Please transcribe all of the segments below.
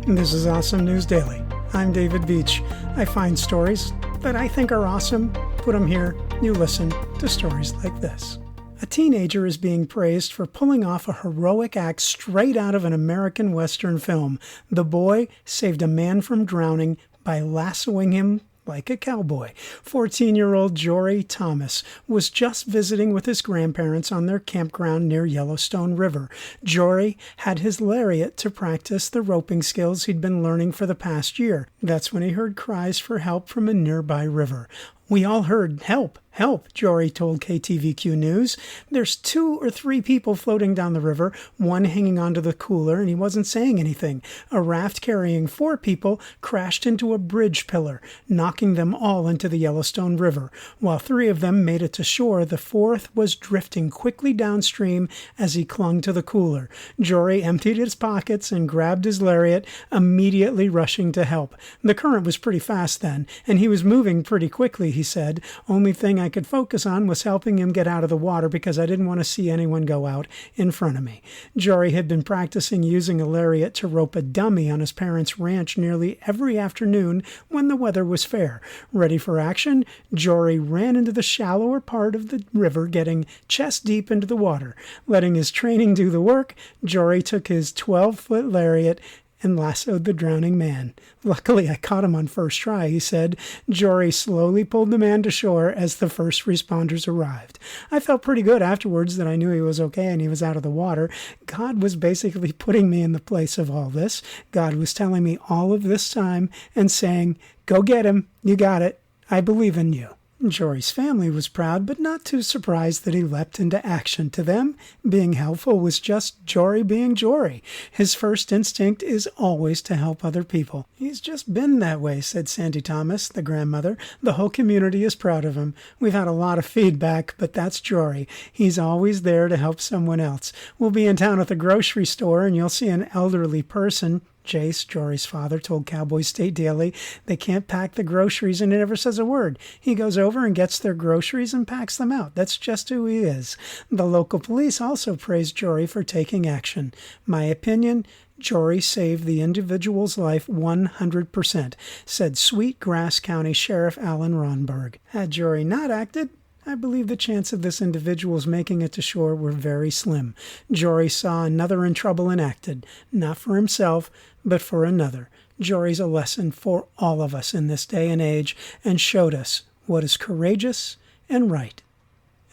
This is Awesome News Daily. I'm David Beach. I find stories that I think are awesome, put them here, you listen to stories like this. A teenager is being praised for pulling off a heroic act straight out of an American Western film. The boy saved a man from drowning by lassoing him like a cowboy. 14-year-old Jory Thomas was just visiting with his grandparents on their campground near Yellowstone River. Jory had his lariat to practice the roping skills he'd been learning for the past year. That's when he heard cries for help from a nearby river. We all heard, "Help, help," Jory told KTVQ News. There's 2 or 3 people floating down the river, one hanging onto the cooler, and he wasn't saying anything. A raft carrying 4 people crashed into a bridge pillar, knocking them all into the Yellowstone River. While 3 of them made it to shore, the 4th was drifting quickly downstream as he clung to the cooler. Jory emptied his pockets and grabbed his lariat, immediately rushing to help. The current was pretty fast then, and he was moving pretty quickly, he said. Only thing I could focus on was helping him get out of the water because I didn't want to see anyone go out in front of me. Jory had been practicing using a lariat to rope a dummy on his parents' ranch nearly every afternoon when the weather was fair. Ready for action, Jory ran into the shallower part of the river, getting chest deep into the water. Letting his training do the work, Jory took his 12-foot lariat and lassoed the drowning man. "Luckily, I caught him on first try," he said. Jory slowly pulled the man to shore as the first responders arrived. "I felt pretty good afterwards that I knew he was okay and he was out of the water. God was basically putting me in the place of all this. God was telling me all of this time and saying, 'Go get him. You got it. I believe in you.'" Jory's family was proud, but not too surprised that he leapt into action. To them, being helpful was just Jory being Jory. His first instinct is always to help other people. "He's just been that way," said Sandy Thomas, the grandmother. "The whole community is proud of him. We've had a lot of feedback, but that's Jory. He's always there to help someone else. We'll be in town at the grocery store, and you'll see an elderly person." Jace, Jory's father, told Cowboy State Daily they can't pack the groceries and he never says a word. He goes over and gets their groceries and packs them out. That's just who he is. The local police also praised Jory for taking action. "My opinion, Jory saved the individual's life 100%, said Sweet Grass County Sheriff Alan Ronberg. Had Jory not acted, I believe the chance of this individual's making it to shore were very slim. Jory saw another in trouble and acted, not for himself, but for another. Jory's a lesson for all of us in this day and age and showed us what is courageous and right,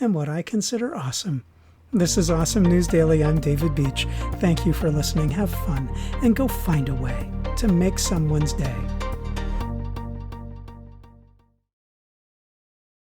and what I consider awesome." This is Awesome News Daily. I'm David Beach. Thank you for listening. Have fun, and go find a way to make someone's day.